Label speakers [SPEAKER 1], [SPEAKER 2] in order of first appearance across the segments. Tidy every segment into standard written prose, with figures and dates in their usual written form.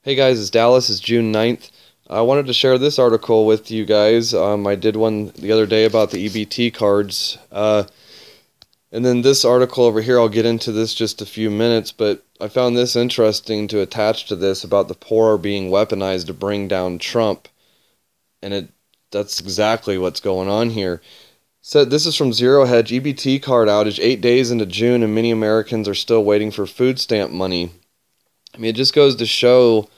[SPEAKER 1] Hey guys, it's Dallas. It's June 9th. I wanted to share this article with you guys. I did one the other day about the EBT cards. And then this article over here, I'll get into this just a few minutes, but I found this interesting to attach to this about the poor being weaponized to bring down Trump. And that's exactly what's going on here. So this is from Zero Hedge. EBT card outage 8 days into June, and many Americans are still waiting for food stamp money. I mean, it just goes to show,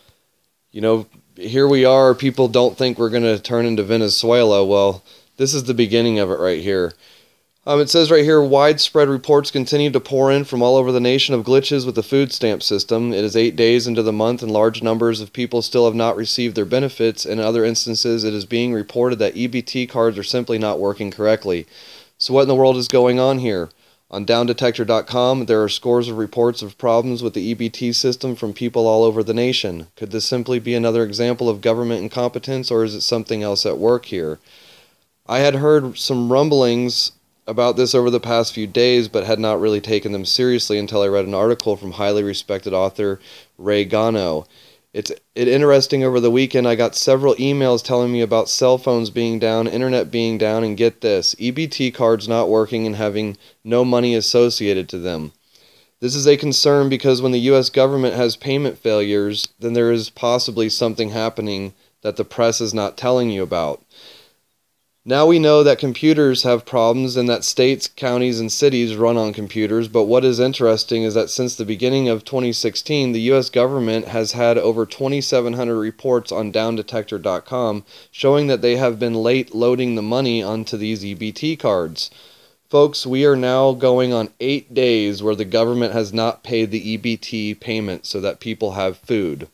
[SPEAKER 1] here we are, people don't think we're going to turn into Venezuela. Well, this is the beginning of it right here. It says right here, widespread reports continue to pour in from all over the nation of glitches with the food stamp system. It is 8 days into the month and large numbers of people still have not received their benefits. In other instances, it is being reported that EBT cards are simply not working correctly. So what in the world is going on here? On downdetector.com, there are scores of reports of problems with the EBT system from people all over the nation. Could this simply be another example of government incompetence, or is it something else at work here? I had heard some rumblings about this over the past few days, but had not really taken them seriously until I read an article from highly respected author Ray Gano. It's interesting. Over the weekend, I got several emails telling me about cell phones being down, internet being down, and get this, EBT cards not working and having no money associated to them. This is a concern because when the U.S. government has payment failures, then there is possibly something happening that the press is not telling you about. Now we know that computers have problems and that states, counties, and cities run on computers, but what is interesting is that since the beginning of 2016, the U.S. government has had over 2,700 reports on downdetector.com showing that they have been late loading the money onto these EBT cards. Folks, we are now going on 8 days where the government has not paid the EBT payment so that people have food.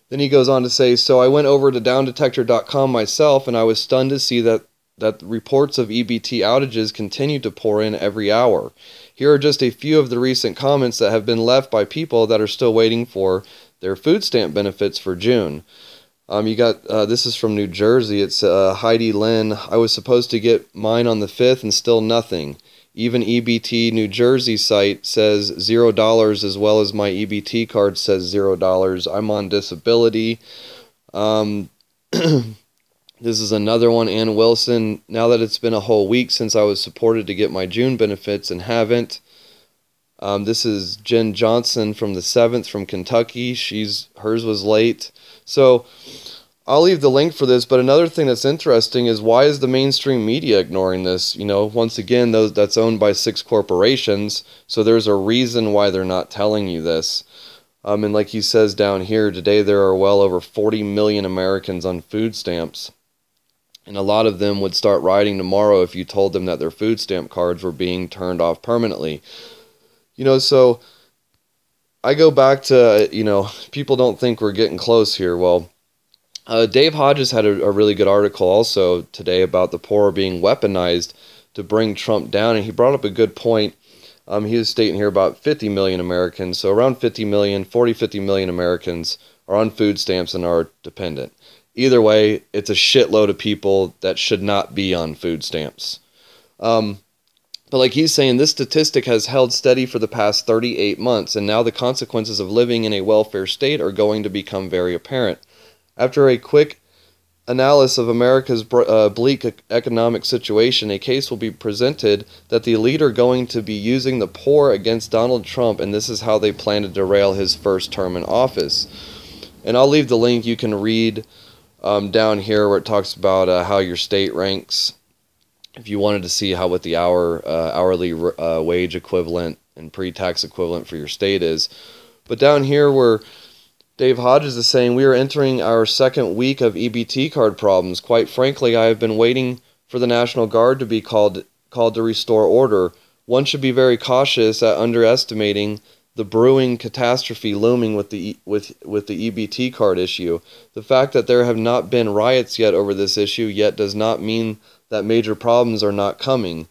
[SPEAKER 1] Then he goes on to say, so I went over to downdetector.com myself, and I was stunned to see that reports of EBT outages continue to pour in every hour. Here are just a few of the recent comments that have been left by people that are still waiting for their food stamp benefits for June. This is from New Jersey. It's Heidi Lynn. I was supposed to get mine on the 5th and still nothing. Even EBT New Jersey site says $0 as well as my EBT card says $0. I'm on disability. This is another one, Ann Wilson. Now that it's been a whole week since I was supported to get my June benefits and haven't. This is Jen Johnson from the 7th from Kentucky. Hers was late. So I'll leave the link for this, but another thing that's interesting is why is the mainstream media ignoring this? Once again, that's owned by 6 corporations, so there's a reason why they're not telling you this. And like he says down here, today there are well over 40 million Americans on food stamps, and a lot of them would start rioting tomorrow if you told them that their food stamp cards were being turned off permanently. So I go back to, people don't think we're getting close here. Well, Dave Hodges had a really good article also today about the poor being weaponized to bring Trump down, and he brought up a good point. He was stating here about 50 million Americans, so around 50 million Americans are on food stamps and are dependent. Either way, it's a shitload of people that should not be on food stamps. But like he's saying, this statistic has held steady for the past 38 months, and now the consequences of living in a welfare state are going to become very apparent. After a quick analysis of America's bleak economic situation, a case will be presented that the elite are going to be using the poor against Donald Trump, and this is how they plan to derail his first term in office. And I'll leave the link. You can read down here where it talks about how your state ranks, if you wanted to see what the hourly wage equivalent and pre-tax equivalent for your state is. But down here where Dave Hodges is saying, we are entering our second week of EBT card problems. Quite frankly, I have been waiting for the National Guard to be called to restore order. One should be very cautious at underestimating the brewing catastrophe looming with the EBT card issue. The fact that there have not been riots yet over this issue yet does not mean that major problems are not coming.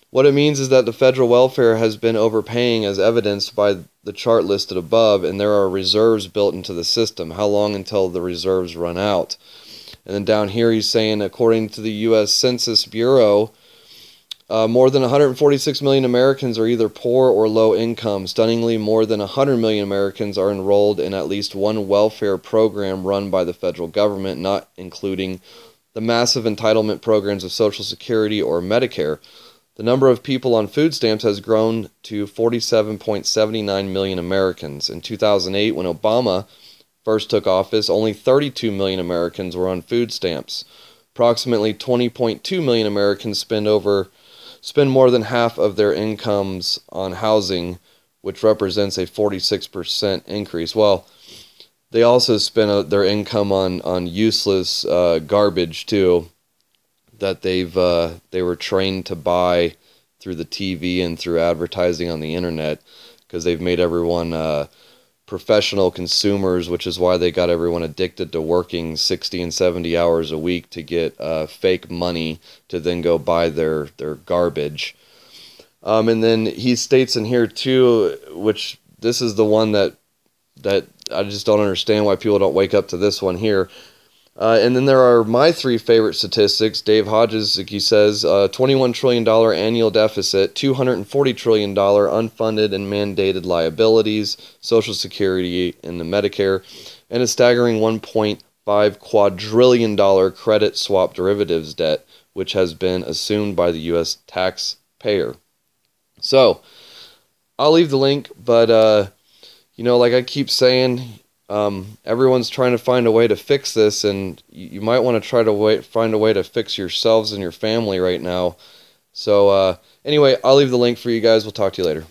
[SPEAKER 1] What it means is that the federal welfare has been overpaying, as evidenced by the chart listed above, and there are reserves built into the system. How long until the reserves run out? And then down here he's saying, according to the U.S. Census Bureau, More than 146 million Americans are either poor or low income. Stunningly, more than 100 million Americans are enrolled in at least one welfare program run by the federal government, not including the massive entitlement programs of Social Security or Medicare. The number of people on food stamps has grown to 47.79 million Americans. In 2008, when Obama first took office, only 32 million Americans were on food stamps. Approximately 20.2 million Americans spend more than half of their incomes on housing, which represents a 46% increase. Well, they also spend their income on useless garbage too, that they were trained to buy through the TV and through advertising on the internet, because they've made everyone professional consumers, which is why they got everyone addicted to working 60 and 70 hours a week to get fake money to then go buy their garbage. And then he states in here too, which this is the one that I just don't understand why people don't wake up to this one here. And then there are my three favorite statistics. Dave Hodges, like he says, $21 trillion annual deficit, $240 trillion unfunded and mandated liabilities, Social Security and the Medicare, and a staggering $1.5 quadrillion credit swap derivatives debt, which has been assumed by the U.S. taxpayer. So, I'll leave the link, but, like I keep saying, everyone's trying to find a way to fix this, and you might want to try to find a way to fix yourselves and your family right now. So anyway, I'll leave the link for you guys. We'll talk to you later.